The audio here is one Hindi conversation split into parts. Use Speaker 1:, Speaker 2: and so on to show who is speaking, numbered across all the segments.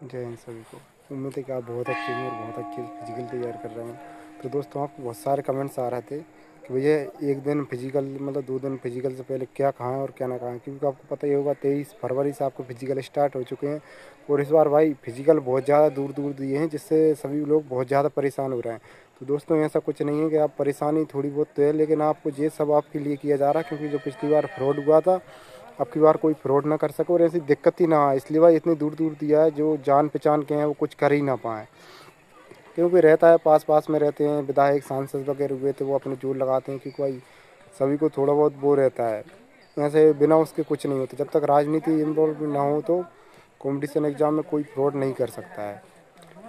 Speaker 1: जय हिंद सभी को। उम्मीद है कि आप बहुत अच्छे हैं और बहुत अच्छे फिजिकल तैयार कर रहे हैं। तो दोस्तों, आपको बहुत सारे कमेंट्स आ रहे थे कि भैया एक दिन फिजिकल मतलब 2 दिन फिजिकल से पहले क्या खाएं और क्या ना खाएं, क्योंकि आपको पता ही होगा 23 फरवरी से आपको फिजिकल स्टार्ट हो चुके हैं। और इस बार भाई फिजिकल बहुत ज़्यादा दूर दूर दिए हैं, जिससे सभी लोग बहुत ज़्यादा परेशान हो रहे हैं। तो दोस्तों, ऐसा कुछ नहीं है कि आप परेशानी थोड़ी बहुत तो है, लेकिन आपको ये सब आपके लिए किया जा रहा है, क्योंकि जो पिछली बार फ्रॉड हुआ था, अब की बार कोई फ्रॉड ना कर सके और ऐसी दिक्कत ही ना आए, इसलिए भाई इतनी दूर दूर दिया है। जो जान पहचान के हैं वो कुछ कर ही ना पाए, क्योंकि रहता है पास पास में रहते हैं विधायक सांसद वगैरह हुए तो वो अपने जोर लगाते हैं, क्योंकि भाई सभी को थोड़ा बहुत वो रहता है। ऐसे बिना उसके कुछ नहीं होता, जब तक राजनीति इन्वॉल्व ना हो तो कंपटीशन एग्ज़ाम में कोई फ्रॉड नहीं कर सकता है।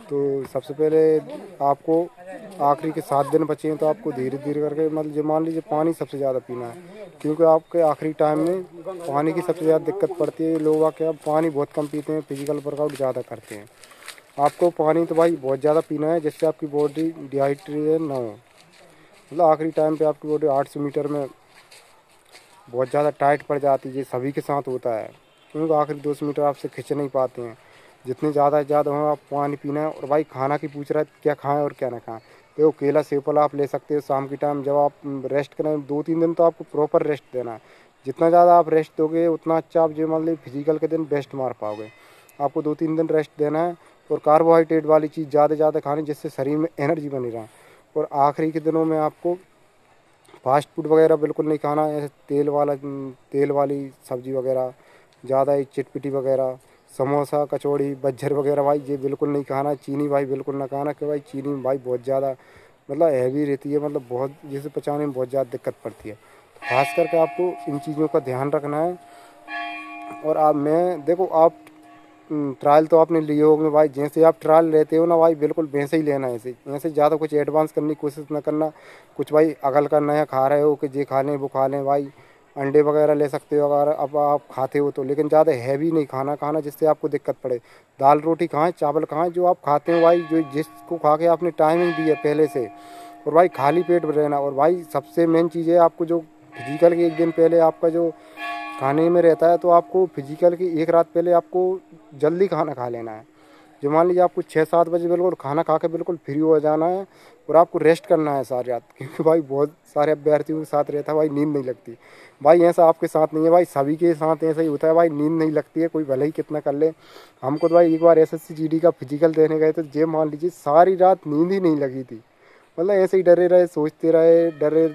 Speaker 1: तो सबसे पहले आपको आखिरी के 7 दिन बचे हैं, तो आपको धीरे धीरे करके मतलब जो मान लीजिए पानी सबसे ज़्यादा पीना है, क्योंकि आपके आखिरी टाइम में पानी की सबसे ज़्यादा दिक्कत पड़ती है। लोग क्या पानी बहुत कम पीते हैं, फिजिकल वर्कआउट ज़्यादा करते हैं। आपको पानी तो भाई बहुत ज़्यादा पीना है, जिससे आपकी बॉडी डिहाइड्रेट ना हो। मतलब आखिरी टाइम पे आपकी बॉडी 800 मीटर में बहुत ज़्यादा टाइट पड़ जाती है। ये सभी के साथ होता है, क्योंकि आखिरी 200 मीटर आपसे खींच नहीं पाते हैं। जितने ज़्यादा से ज़्यादा हो आप पानी पीना है। और भाई खाना की पूछ रहा है क्या खाएं और क्या ना खाएं, देखो केला सेवफल आप ले सकते हो शाम की टाइम जब आप रेस्ट करें। 2-3 दिन तो आपको प्रॉपर रेस्ट देना है। जितना ज़्यादा आप रेस्ट दोगे उतना अच्छा आप जो मान लीजिए फिजिकल के दिन बेस्ट मार पाओगे। आपको 2-3 दिन रेस्ट देना है और कार्बोहाइड्रेट वाली चीज़ ज़्यादा से ज़्यादा खानी, जिससे शरीर में एनर्जी बनी रहे। और आखिरी के दिनों में आपको फास्ट फूड वगैरह बिल्कुल नहीं खाना है। ऐसे तेल वाली सब्जी वगैरह ज़्यादा ही चिटपिटी वगैरह समोसा कचौड़ी बज्जर वगैरह भाई ये बिल्कुल नहीं खाना। चीनी भाई बिल्कुल ना खाना, क्योंकि भाई चीनी भाई बहुत ज़्यादा मतलब हैवी रहती है, मतलब बहुत जिसे पचाने में बहुत ज़्यादा दिक्कत पड़ती है। तो खास करके आपको इन चीज़ों का ध्यान रखना है। और आप मैं देखो आप ट्रायल तो आपने लिए होंगे भाई। जैसे आप ट्रायल लेते हो ना भाई, बिल्कुल वैसे ही लेना है। ऐसे ऐसे ज़्यादा कुछ एडवांस करने की कोशिश ना करना। कुछ भाई अगल का नया खा रहे हो कि ये खा लें वो खा लें भाई। अंडे वगैरह ले सकते हो अगर अब आप खाते हो तो, लेकिन ज़्यादा हैवी नहीं खाना खाना जिससे आपको दिक्कत पड़े। दाल रोटी खाएं चावल खाएं जो आप खाते हो भाई, जो जिसको खा के आपने टाइमिंग दी है पहले से। और भाई खाली पेट में रहना। और भाई सबसे मेन चीज़ है आपको जो फिजिकल के एक दिन पहले आपका जो खाने में रहता है, तो आपको फिजिकल की एक रात पहले आपको जल्दी खाना खा लेना है। जो मान लीजिए आपको 6-7 बजे बिल्कुल खाना खा के बिल्कुल फ्री हो जाना है। और आपको रेस्ट करना है सारी रात, क्योंकि भाई बहुत सारे अभ्यर्थियों के साथ रहता है भाई नींद नहीं लगती। भाई ऐसा आपके साथ नहीं है भाई, सभी के साथ ऐसा ही होता है भाई, नींद नहीं लगती है कोई भले ही कितना कर ले। हमको तो भाई एक बार एसएससी जीडी का फिजिकल देने गए तो जे मान लीजिए सारी रात नींद ही नहीं लगी थी। मतलब ऐसे ही डरे रहे सोचते रहे डरे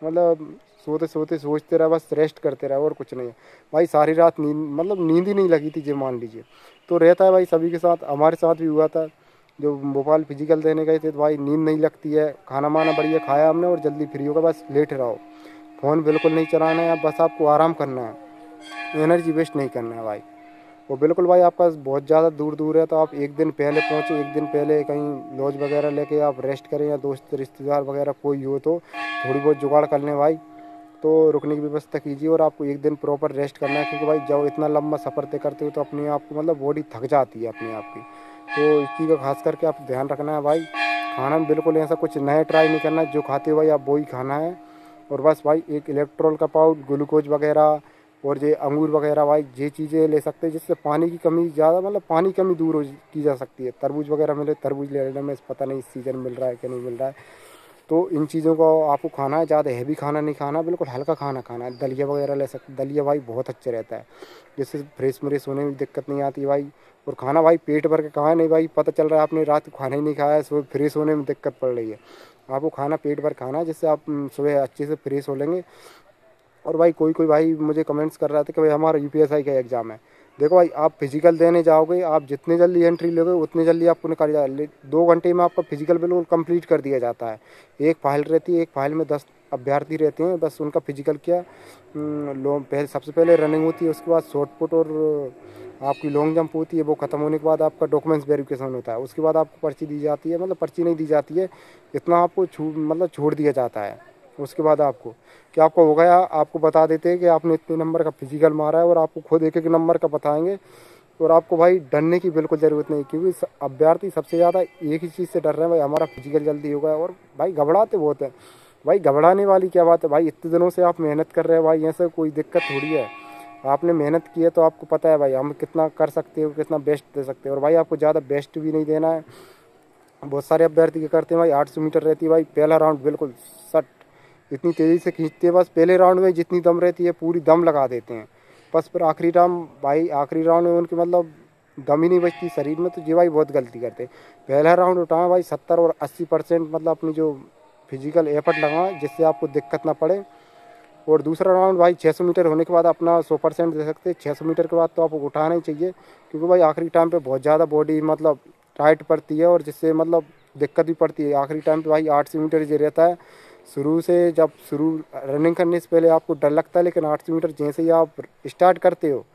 Speaker 1: मतलब सोते सोते सोचते रहे, बस रेस्ट करते रहे और कुछ नहीं है भाई। सारी रात नींद मतलब नींद ही नहीं लगी थी जो मान लीजिए। तो रहता है भाई सभी के साथ, हमारे साथ भी हुआ था। जो भोपाल फिजिकल देने गए थे तो भाई नींद नहीं लगती है। खाना माना बढ़िया खाया हमने और जल्दी फ्री होगा, बस लेट रहो। फ़ोन बिल्कुल नहीं चलाना है, बस आपको आराम करना है, एनर्जी वेस्ट नहीं करना है भाई। वो बिल्कुल भाई आपका बहुत ज़्यादा दूर दूर है, तो आप एक दिन पहले पहुँचे, एक दिन पहले कहीं लॉज वगैरह लेके आप रेस्ट करें, या दोस्त रिश्तेदार वगैरह कोई हो तो थोड़ी बहुत जुगाड़ कर लें भाई। तो रुकने की व्यवस्था कीजिए और आपको एक दिन प्रॉपर रेस्ट करना है, क्योंकि भाई जब इतना लंबा सफ़र तय करते हो तो अपने आप को मतलब बॉडी थक जाती है अपने आप की। तो इस चीज़ का खास करके आप ध्यान रखना है भाई। खाना में बिल्कुल ऐसा कुछ नया ट्राई नहीं करना है, जो खाते हो भाई आप वही खाना है। और बस भाई एक इलेक्ट्रॉल का पाउडर ग्लूकोज वगैरह और ये अंगूर वगैरह भाई ये चीज़ें ले सकते हैं, जिससे पानी की कमी ज़्यादा मतलब पानी की कमी दूर हो की जा सकती है। तरबूज वगैरह मिले तरबूज ले लेने में, पता नहीं इस सीज़न मिल रहा है कि नहीं मिल रहा है। तो इन चीज़ों को आपको खाना है, ज़्यादा हैवी खाना नहीं खाना, बिल्कुल हल्का खाना खाना है। दलिया वगैरह ले सकते, दलिया भाई बहुत अच्छा रहता है, जिससे फ्रेश म्रेश होने में दिक्कत नहीं आती भाई। और खाना भाई पेट भर के खाए नहीं भाई, पता चल रहा है आपने रात को खाना ही नहीं खाया है, सुबह फ्रेश होने में दिक्कत पड़ रही है। आपको खाना पेट भर खाना है, जिससे आप सुबह अच्छे से फ्रेश हो लेंगे। और भाई कोई कोई भाई मुझे कमेंट्स कर रहा था कि भाई हमारा यूपीएसआई का एग्ज़ाम है। देखो भाई आप फिजिकल देने जाओगे, आप जितने जल्दी एंट्री लोगे उतनी जल्दी आपको निकाल जाए। 2 घंटे में आपका फिजिकल बिल्कुल कंप्लीट कर दिया जाता है। एक फाइल रहती है, एक फाइल में 10 अभ्यर्थी रहते हैं, बस उनका फिजिकल किया। पहले सबसे पहले रनिंग होती है, उसके बाद शॉर्ट पुट और आपकी लॉन्ग जंप होती है। वो खत्म होने के बाद आपका डॉक्यूमेंट्स वेरिफिकेशन होता है, उसके बाद आपको पर्ची दी जाती है, मतलब पर्ची नहीं दी जाती है, इतना आपको मतलब छोड़ दिया जाता है। उसके बाद आपको क्या आपको हो गया, आपको बता देते हैं कि आपने इतने नंबर का फिजिकल मारा है, और आपको खुद एक एक नंबर का बताएंगे। और आपको भाई डरने की बिल्कुल ज़रूरत नहीं, क्योंकि अभ्यर्थी सबसे ज़्यादा एक ही चीज़ से डर रहे हैं भाई, हमारा फिजिकल जल्दी होगा। और भाई घबराते बहुत है भाई, घबराने वाली क्या बात है भाई, इतने दिनों से आप मेहनत कर रहे हैं भाई, ऐसे कोई दिक्कत थोड़ी है। आपने मेहनत की है तो आपको पता है भाई हम कितना कर सकते हो, कितना बेस्ट दे सकते हैं। और भाई आपको ज़्यादा बेस्ट भी नहीं देना है। बहुत सारे अभ्यर्थी क्या करते हैं भाई, 800 मीटर रहती है भाई, पहला राउंड बिल्कुल सट इतनी तेज़ी से खींचते हैं, बस पहले राउंड में जितनी दम रहती है पूरी दम लगा देते हैं, बस फिर आखिरी राउंड भाई, आखिरी राउंड में उनकी मतलब दम ही नहीं बचती शरीर में, तो ये भाई बहुत गलती करते हैं। पहला राउंड उठाएं भाई 70 और 80% मतलब अपनी जो फिजिकल एफर्ट लगाएं जिससे आपको दिक्कत ना पड़े। और दूसरा राउंड भाई 600 मीटर होने के बाद अपना 100% दे सकते हैं। 600 मीटर के बाद तो आपको उठाना ही चाहिए, क्योंकि भाई आखिरी टाइम पे बहुत ज़्यादा बॉडी मतलब टाइट पड़ती है और जिससे मतलब दिक्कत भी पड़ती है। आखिरी टाइम पे भाई 800 मीटर ये रहता है, शुरू से जब शुरू रनिंग करने से पहले आपको डर लगता है, लेकिन 800 मीटर जैसे ही आप स्टार्ट करते हो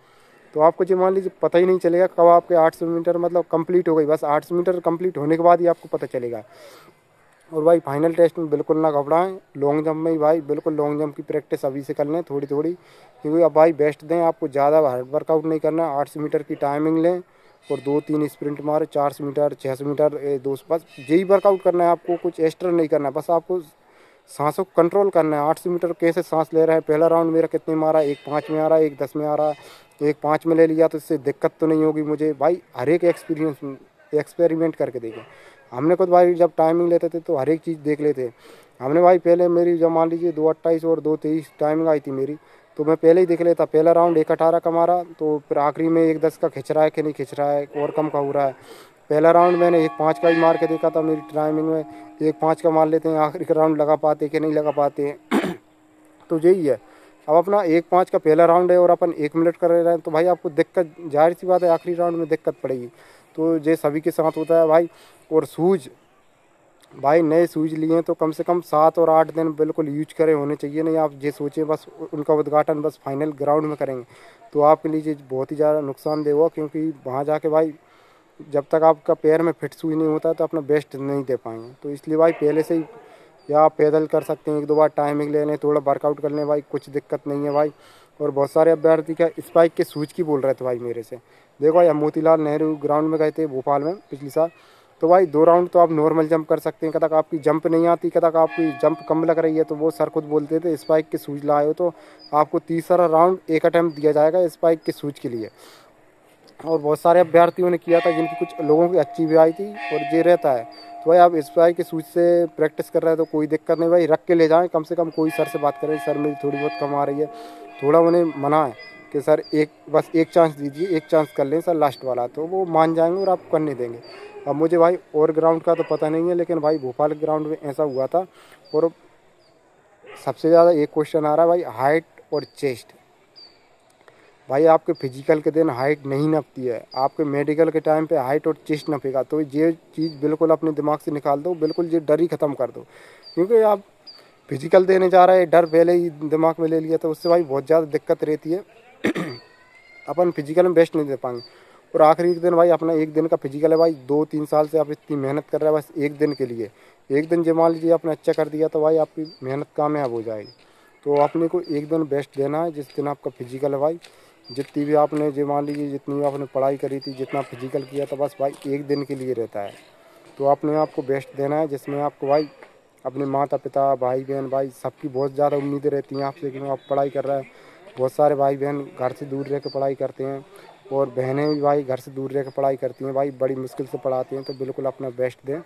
Speaker 1: तो आपको जो मान लीजिए पता ही नहीं चलेगा कब आपके 800 मीटर मतलब कंप्लीट हो गई। बस 800 मीटर कंप्लीट होने के बाद ही आपको पता चलेगा। और भाई फाइनल टेस्ट में बिल्कुल ना घबराएं। लॉन्ग जंप में ही भाई बिल्कुल लॉन्ग जंप की प्रैक्टिस अभी से कर लें थोड़ी थोड़ी, क्योंकि अब भाई बेस्ट दें, आपको ज़्यादा हार्ड वर्कआउट नहीं करना है। 800 मीटर की टाइमिंग लें और 2-3 स्प्रिंट मारे, 400 मीटर 600 मीटर 200, बस यही वर्कआउट करना है आपको, कुछ एक्स्ट्रा नहीं करना है। बस आपको सांसों को कंट्रोल करना है। 800 मीटर कैसे सांस ले रहे हैं, पहला राउंड मेरा कितने में आ रहा है, 1:05 में आ रहा है, 1:10 में आ रहा है, 1:05 में ले लिया तो इससे दिक्कत तो नहीं होगी मुझे। भाई हर एक एक्सपेरिमेंट करके देखें। हमने खुद भाई जब टाइमिंग लेते थे तो हर एक चीज़ देख लेते। हमने भाई पहले मेरी जब मान लीजिए 2:28 और 2:23 टाइमिंग आई थी मेरी, तो मैं पहले ही देख लेता। पहला राउंड 1:18 का मारा, तो फिर आखिरी में 1:10 का खिंच रहा है कि नहीं खिंच रहा है और कम का हो रहा है। पहला राउंड मैंने 1:05 का ही मार के देखा था मेरी टाइमिंग में, 1:05 का मार लेते हैं, आखिरी का राउंड लगा पाते कि नहीं लगा पाते हैं। तो यही है। अब अपना 1:05 का पहला राउंड है और अपन 1 मिनट कर रहे हैं, तो भाई आपको दिक्कत जाहिर सी बात है आखिरी राउंड में दिक्कत पड़ेगी। तो ये सभी के साथ होता है भाई। और शूज़ भाई नए शूज़ लिए हैं तो कम से कम 7 और 8 दिन बिल्कुल यूज करे होने चाहिए। नहीं आप ये सोचें बस उनका उद्घाटन बस फाइनल ग्राउंड में करेंगे तो आपके लिए बहुत ही ज़्यादा नुकसानदेह होगा, क्योंकि वहाँ जाके भाई जब तक आपका पैर में फिट शूज नहीं होता तो अपना बेस्ट नहीं दे पाएंगे। तो इसलिए भाई पहले से ही या आप पैदल कर सकते हैं, 1-2 बार टाइमिंग ले लें, थोड़ा वर्कआउट कर लें भाई, कुछ दिक्कत नहीं है भाई। और बहुत सारे अभ्यर्थी क्या स्पाइक के शूज की बोल रहे थे भाई मेरे से। देखो भाई हम मोतीलाल नेहरू ग्राउंड में गए थे भोपाल में पिछली साल, तो भाई 2 राउंड तो आप नॉर्मल जंप कर सकते हैं, कदा आपकी जंप नहीं आती, कदा आपकी जंप कम लग रही है, तो वो सर खुद बोलते थे स्पाइक के शूज लाए हो तो आपको तीसरा राउंड एक अटैम्प्ट दिया जाएगा स्पाइक के शूज के लिए। और बहुत सारे अभ्यर्थियों ने किया था जिनकी कुछ लोगों की अच्छी भी आई थी और ये रहता है। तो भाई आप स्पाइक के शूज से प्रैक्टिस कर रहे हैं तो कोई दिक्कत नहीं भाई, रख के ले जाएं। कम से कम कोई सर से बात करें, सर मेरी थोड़ी बहुत कम आ रही है, थोड़ा उन्हें मना है कि सर बस एक चांस दीजिए, एक चांस कर लें सर लास्ट वाला, तो वो मान जाएंगे और आपको करने देंगे। अब मुझे भाई और ग्राउंड का तो पता नहीं है, लेकिन भाई भोपाल ग्राउंड में ऐसा हुआ था। और सबसे ज़्यादा एक क्वेश्चन आ रहा है भाई, हाइट और चेस्ट। भाई आपके फिजिकल के दिन हाइट नहीं नपती है, आपके मेडिकल के टाइम पे हाइट और चेस्ट नपेगा। तो ये चीज़ बिल्कुल अपने दिमाग से निकाल दो, बिल्कुल ये डर ही ख़त्म कर दो, क्योंकि आप फिजिकल देने जा रहे हैं, डर पहले ही दिमाग में ले लिया तो उससे भाई बहुत ज़्यादा दिक्कत रहती है। अपन फिजिकल में बेस्ट नहीं दे पाएंगे। और आखिरी दिन भाई अपना एक दिन का फिजिकल है भाई, 2-3 साल से आप इतनी मेहनत कर रहे हैं बस एक दिन के लिए। एक दिन जो मान लीजिए आपने अच्छा कर दिया तो भाई आपकी मेहनत कामयाब हो जाएगी। तो अपने को एक दिन बेस्ट देना है, जिस दिन आपका फिजिकल है भाई। जितनी भी आपने जो मान लीजिए जितनी भी आपने पढ़ाई करी थी, जितना फिजिकल किया था, बस भाई एक दिन के लिए रहता है। तो अपने आप को बेस्ट देना है, जिसमें आपको भाई अपने माता पिता भाई बहन भाई सबकी बहुत ज़्यादा उम्मीदें रहती हैं आपसे कि आप पढ़ाई कर रहे हैं। बहुत सारे भाई बहन घर से दूर रह कर पढ़ाई करते हैं और बहनें भी भाई घर से दूर रह कर पढ़ाई करती हैं भाई, बड़ी मुश्किल से पढ़ाती हैं। तो बिल्कुल अपना बेस्ट दें,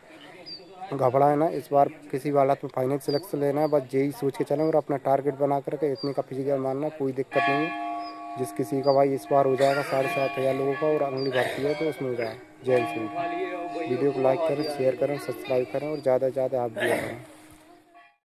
Speaker 1: घबराए ना। इस बार किसी भी हालत में फाइनल सिलेक्शन लेना है, बस यही सोच के चलें और अपना टारगेट बना करके इतने का फिजिकल मानना है, कोई दिक्कत नहीं है। जिस किसी का भाई इस बार हो जाएगा 7,500 लोगों का और अगली भर्ती है तो उसमें हो जाएगा। जय हिंद। वीडियो को लाइक करें, शेयर करें, सब्सक्राइब करें और ज़्यादा से ज़्यादा आप भी करें।